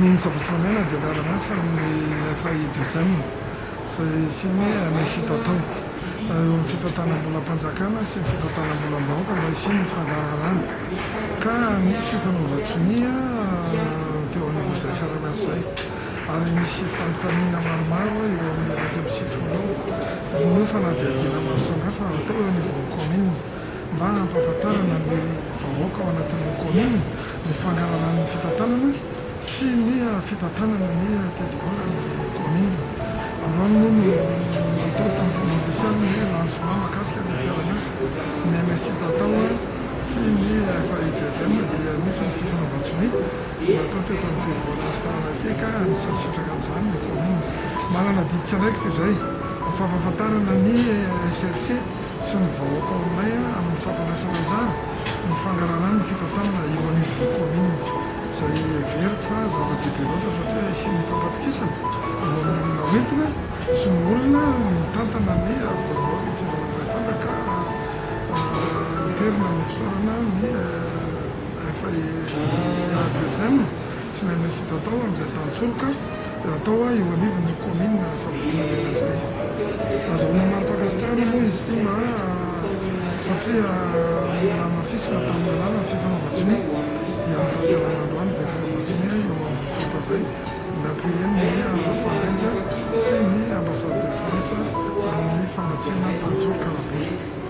Sabatsonena dia miara-miasa amin'ny FAI2M izay sy ny mesita tao eo amin'ny fitantanam-bolam-panjakana sy ny fitantanam-bolam-bahoaka mba hisy ny fangararana ka misy fifanaovan-tsonia teo anivozay fiara-miasa izay ary misy fanontaniana maromaro eo amin'ny araiky amin'ny sivifolo no fanadihadiana maro samihafa atao eo anivon'ny commune mba hampahafantarana ny vahoaka ao anatin'ny commune ny fangararana ny fitantanana sy ny fitantanana ny tetibola ny commune. Androany moa no natao tamin'ny fomba ofisialy ny lancement mahakasika ny fiara-miasa ny mesita tao sy ny FAI2M dia misy ny fifanaovan-tsonia natao teto amin'ity vohatra asitanana ity ka anisany sitraka an'izany ny commune. Manana didy tsiraikitra izay fampahafantarana ny SLC sy ny vahoaka ao aminay amin'ny fampandraisana anjara ny fangararana ny fitantanana eo anivon'ny commune izay veriko fa zava-dehibe loatra satria isy ny fampatokisana eo amin'ny olona hoentina sy ny olona ny mitantana ny voaloha itsindanamay fanda ka terina ny fisaorana ny FAI2M sy ny mesita tao amin'izay tantsoroka atao eo anivon'ny commune Sabatsonena izay. Azahoana marim-pakasitrahana moa izy ity mba satria namafisina tamin'ny alala ny fifanaovan-tsonia dia mitanterana androany izay fifanaovan-tsonia eo amin'ny tota izay napueny ny fanainga sy ny ambassade de France amin'ny famatsiana tantsoroka rahabe.